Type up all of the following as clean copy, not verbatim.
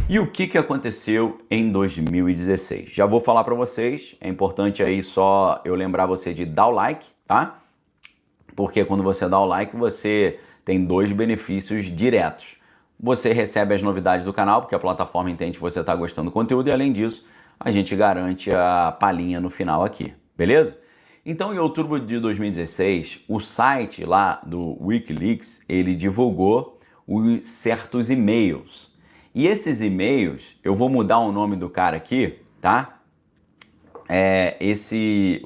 E o que aconteceu em 2016? Já vou falar para vocês, é importante aí só eu lembrar você de dar o like, tá? Porque quando você dá o like, você tem dois benefícios diretos. Você recebe as novidades do canal, porque a plataforma entende que você está gostando do conteúdo, e além disso, a gente garante a palhinha no final aqui, beleza? Então, em outubro de 2016, o site lá do Wikileaks, ele divulgou certos e-mails. E esses e-mails, eu vou mudar o nome do cara aqui, tá?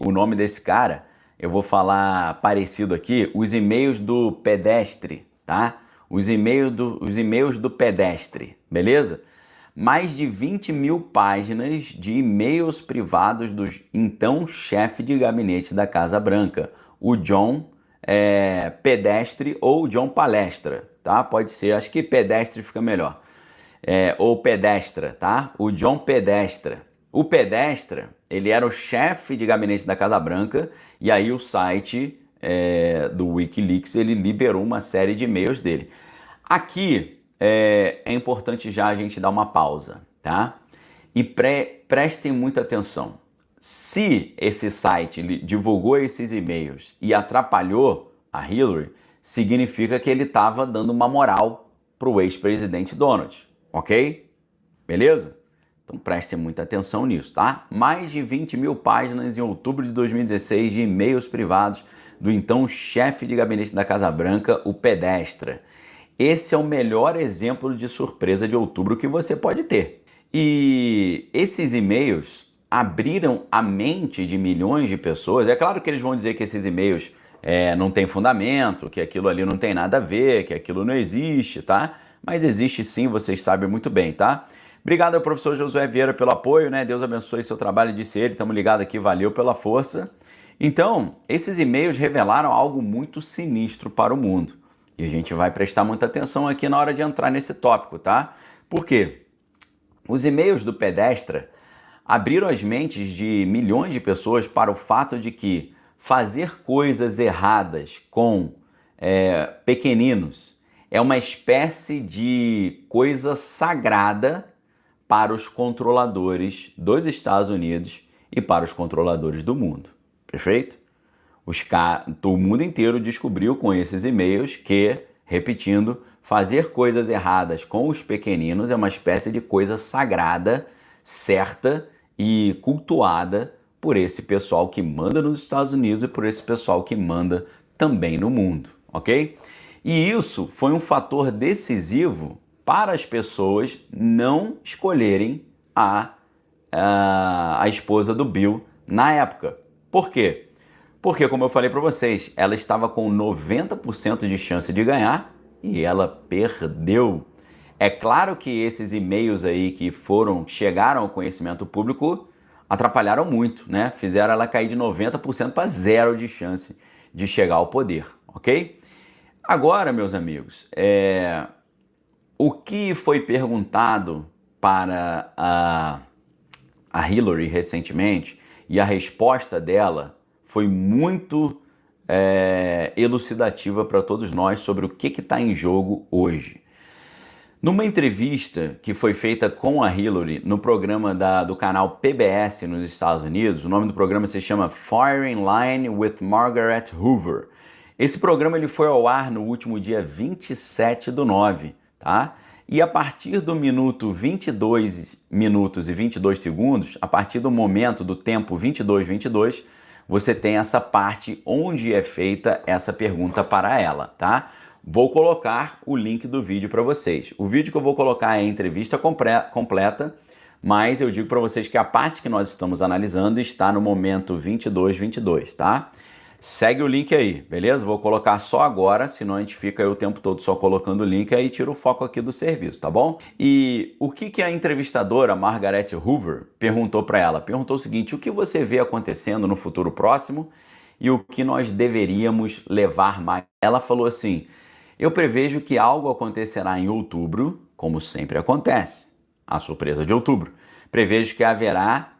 O nome desse cara, eu vou falar parecido aqui, os e-mails do pedestre, tá? Os e-mails do pedestre, beleza? Mais de 20 mil páginas de e-mails privados do então chefe de gabinete da Casa Branca, o John Pedestre ou John Palestra, tá? Pode ser, acho que pedestre fica melhor. Ou Pedestra, tá? O John Pedestra. O Pedestra, ele era o chefe de gabinete da Casa Branca e aí o site do Wikileaks, ele liberou uma série de e-mails dele. Aqui é importante já a gente dar uma pausa, tá? E prestem muita atenção. Se esse site divulgou esses e-mails e atrapalhou a Hillary, significa que ele estava dando uma moral para o ex-presidente Donald, ok? Beleza? Então prestem muita atenção nisso, tá? Mais de 20 mil páginas em outubro de 2016 de e-mails privados do então chefe de gabinete da Casa Branca, o Pedestra. Esse é o melhor exemplo de surpresa de outubro que você pode ter. E esses e-mails abriram a mente de milhões de pessoas. É claro que eles vão dizer que esses e-mails não têm fundamento, que aquilo ali não tem nada a ver, que aquilo não existe, tá? Mas existe sim, vocês sabem muito bem, tá? Obrigado ao professor Josué Vieira pelo apoio, né? Deus abençoe seu trabalho, disse ele. Estamos ligados aqui, valeu pela força. Então, esses e-mails revelaram algo muito sinistro para o mundo. E a gente vai prestar muita atenção aqui na hora de entrar nesse tópico, tá? Por quê? Os e-mails do Pedestra abriram as mentes de milhões de pessoas para o fato de que fazer coisas erradas com pequeninos é uma espécie de coisa sagrada para os controladores dos Estados Unidos e para os controladores do mundo. Perfeito? O mundo inteiro descobriu com esses e-mails que, repetindo, fazer coisas erradas com os pequeninos é uma espécie de coisa sagrada, certa e cultuada por esse pessoal que manda nos Estados Unidos e por esse pessoal que manda também no mundo, ok? E isso foi um fator decisivo para as pessoas não escolherem a esposa do Bill na época. Por quê? Porque, como eu falei para vocês, ela estava com 90% de chance de ganhar e ela perdeu. É claro que esses e-mails aí que chegaram ao conhecimento público atrapalharam muito, né? Fizeram ela cair de 90% para zero de chance de chegar ao poder, ok? Agora, meus amigos, o que foi perguntado para a Hillary recentemente e a resposta dela foi muito elucidativa para todos nós sobre o que está em jogo hoje. Numa entrevista que foi feita com a Hillary no programa do canal PBS nos Estados Unidos, o nome do programa se chama Firing Line with Margaret Hoover. Esse programa ele foi ao ar no último dia 27/9, tá? E a partir do minuto 22 minutos e 22 segundos, a partir do momento do tempo 22:22, você tem essa parte onde é feita essa pergunta para ela, tá? Vou colocar o link do vídeo para vocês. O vídeo que eu vou colocar é a entrevista completa, mas eu digo para vocês que a parte que nós estamos analisando está no momento 22:22, tá? Segue o link aí, beleza? Vou colocar só agora, senão a gente fica aí o tempo todo só colocando o link, aí tira o foco aqui do serviço, tá bom? E o que a entrevistadora Margaret Hoover perguntou para ela? Perguntou o seguinte: o que você vê acontecendo no futuro próximo e o que nós deveríamos levar mais? Ela falou assim: eu prevejo que algo acontecerá em outubro, como sempre acontece, a surpresa de outubro. Prevejo que haverá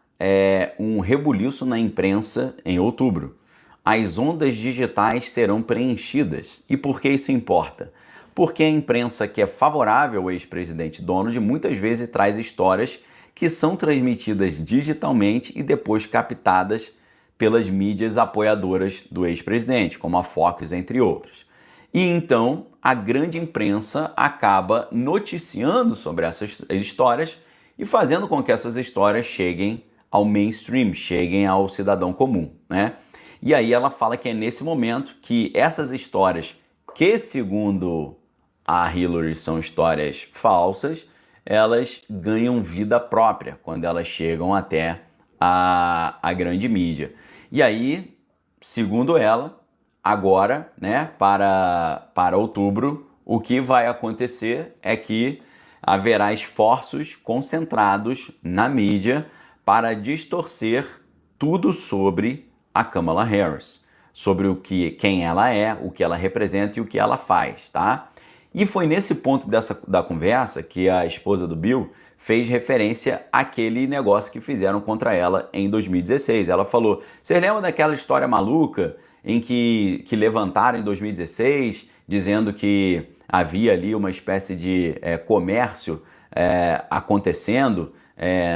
um rebuliço na imprensa em outubro. As ondas digitais serão preenchidas. E por que isso importa? porque a imprensa que é favorável ao ex-presidente Donald muitas vezes traz histórias que são transmitidas digitalmente e depois captadas pelas mídias apoiadoras do ex-presidente, como a Fox, entre outras. E então a grande imprensa acaba noticiando sobre essas histórias e fazendo com que essas histórias cheguem ao mainstream, cheguem ao cidadão comum, né? E aí ela fala que é nesse momento que essas histórias, que segundo a Hillary são histórias falsas, elas ganham vida própria quando elas chegam até a grande mídia. E aí, segundo ela, agora, né, para outubro, o que vai acontecer é que haverá esforços concentrados na mídia para distorcer tudo sobre a Kamala Harris, sobre quem ela é, o que ela representa e o que ela faz, tá? E foi nesse ponto da conversa que a esposa do Bill fez referência àquele negócio que fizeram contra ela em 2016. Ela falou, vocês lembram daquela história maluca em que levantaram em 2016, dizendo que havia ali uma espécie de comércio acontecendo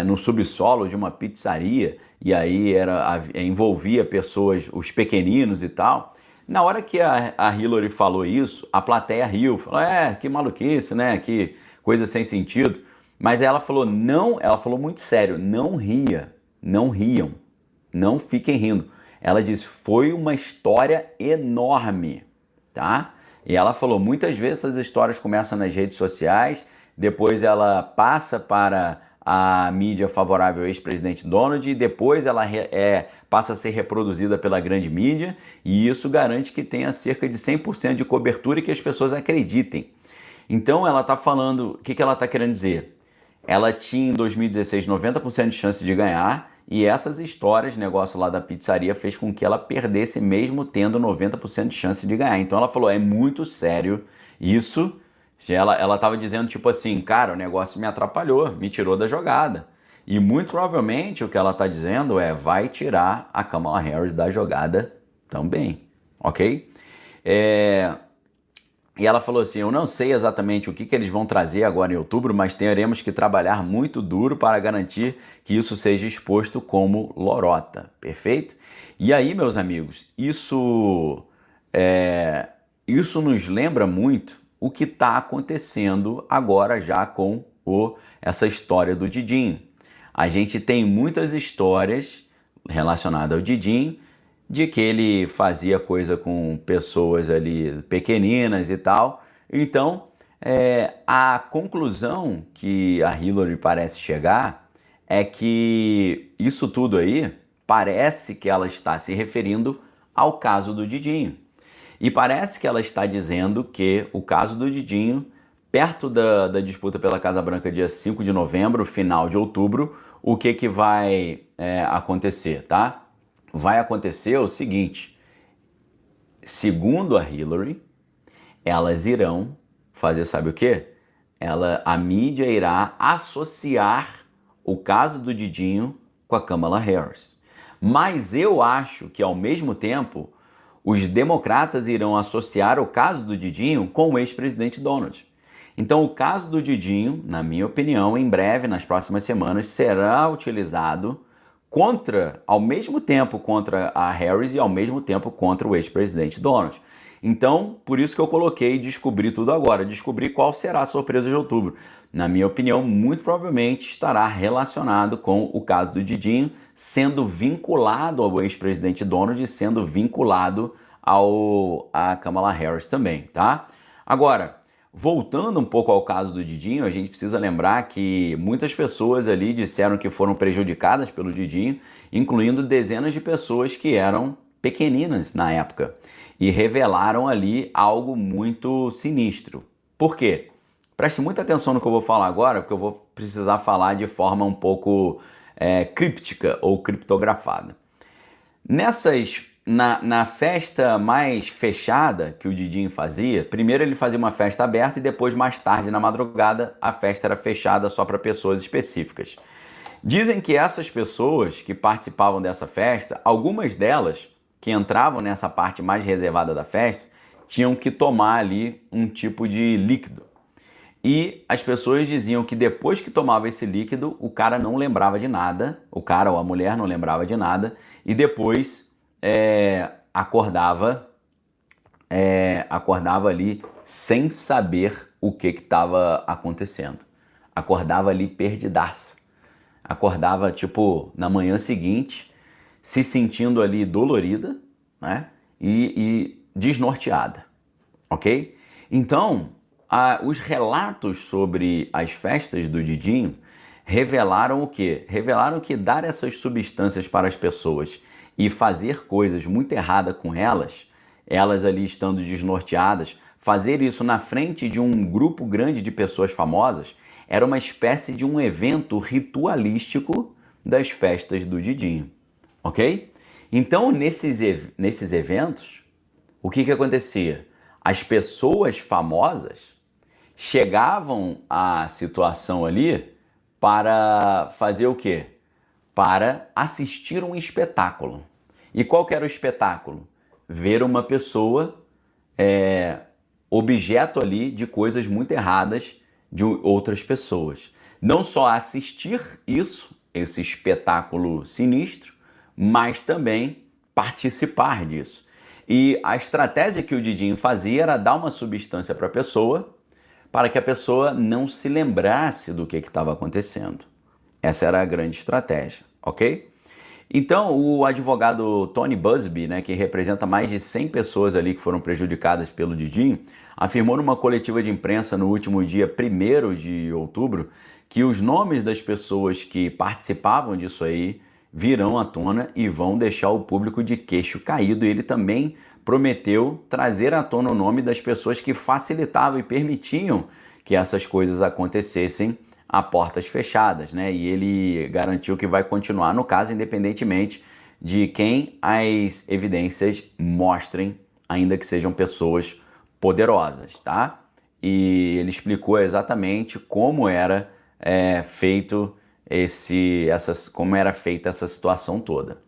no subsolo de uma pizzaria, e aí envolvia pessoas, os pequeninos e tal. Na hora que a Hillary falou isso, a plateia riu, falou, que maluquice, né, que coisa sem sentido. Mas ela falou, não, ela falou muito sério, não riam, não fiquem rindo. Ela disse, foi uma história enorme, tá? E ela falou, muitas vezes essas histórias começam nas redes sociais, depois ela passa para a mídia favorável ao ex-presidente Donald e depois ela passa a ser reproduzida pela grande mídia, e isso garante que tenha cerca de 100% de cobertura e que as pessoas acreditem. Então ela está falando, o que ela está querendo dizer? Ela tinha em 2016 90% de chance de ganhar, e essas histórias, negócio lá da pizzaria, fez com que ela perdesse mesmo tendo 90% de chance de ganhar. Então ela falou, é muito sério isso. Ela estava dizendo tipo assim, cara, o negócio me atrapalhou, me tirou da jogada. E muito provavelmente o que ela está dizendo vai tirar a Kamala Harris da jogada também, ok? E ela falou assim, eu não sei exatamente o que eles vão trazer agora em outubro, mas teremos que trabalhar muito duro para garantir que isso seja exposto como lorota, perfeito? E aí, meus amigos, isso nos lembra muito o que está acontecendo agora já com essa história do Didinho. A gente tem muitas histórias relacionadas ao Didinho, de que ele fazia coisa com pessoas ali pequeninas e tal. Então, a conclusão que a Hillary parece chegar é que isso tudo aí parece que ela está se referindo ao caso do Didinho. E parece que ela está dizendo que o caso do Didinho, perto da disputa pela Casa Branca dia 5 de novembro, final de outubro, o que vai acontecer, tá? Vai acontecer o seguinte, segundo a Hillary, elas irão fazer, sabe o quê? A mídia irá associar o caso do Didinho com a Kamala Harris. Mas eu acho que, ao mesmo tempo, os democratas irão associar o caso do Didinho com o ex-presidente Donald. Então, o caso do Didinho, na minha opinião, em breve, nas próximas semanas, será utilizado ao mesmo tempo contra a Harris e ao mesmo tempo contra o ex-presidente Donald. Então, por isso que eu coloquei descobrir tudo agora, descobrir qual será a surpresa de outubro. Na minha opinião, muito provavelmente estará relacionado com o caso do Didinho, sendo vinculado ao ex-presidente Donald e sendo vinculado a Kamala Harris também, tá? Agora, voltando um pouco ao caso do Didinho, a gente precisa lembrar que muitas pessoas ali disseram que foram prejudicadas pelo Didinho, incluindo dezenas de pessoas que eram pequeninas na época e revelaram ali algo muito sinistro. Por quê? Preste muita atenção no que eu vou falar agora, porque eu vou precisar falar de forma um pouco críptica ou criptografada. Na festa mais fechada que o Didinho fazia, primeiro ele fazia uma festa aberta e depois, mais tarde, na madrugada, a festa era fechada só para pessoas específicas. Dizem que essas pessoas que participavam dessa festa, algumas delas que entravam nessa parte mais reservada da festa, tinham que tomar ali um tipo de líquido. E as pessoas diziam que depois que tomava esse líquido, o cara não lembrava de nada, o cara ou a mulher não lembrava de nada, e depois acordava ali sem saber o que estava acontecendo. Acordava ali perdidaça. Acordava, tipo, na manhã seguinte, se sentindo ali dolorida, né? E desnorteada, ok? Então, os relatos sobre as festas do Didinho revelaram o quê? Revelaram que dar essas substâncias para as pessoas e fazer coisas muito erradas com elas, elas ali estando desnorteadas, fazer isso na frente de um grupo grande de pessoas famosas, era uma espécie de um evento ritualístico das festas do Didinho, ok? Então, nesses eventos, o que acontecia? As pessoas famosas chegavam à situação ali para fazer o quê? Para assistir um espetáculo. E qual que era o espetáculo? Ver uma pessoa objeto ali de coisas muito erradas de outras pessoas. Não só assistir isso, esse espetáculo sinistro, mas também participar disso. E a estratégia que o Didinho fazia era dar uma substância para a pessoa, para que a pessoa não se lembrasse do que estava acontecendo. Essa era a grande estratégia, ok? Então, o advogado Tony Buzbee, né, que representa mais de 100 pessoas ali que foram prejudicadas pelo Didinho, afirmou numa coletiva de imprensa no último dia 1º de outubro que os nomes das pessoas que participavam disso aí virão à tona e vão deixar o público de queixo caído. E ele também prometeu trazer à tona o nome das pessoas que facilitavam e permitiam que essas coisas acontecessem a portas fechadas, né? E ele garantiu que vai continuar no caso, independentemente de quem as evidências mostrem, ainda que sejam pessoas poderosas, tá? E ele explicou exatamente como era feita essa situação toda.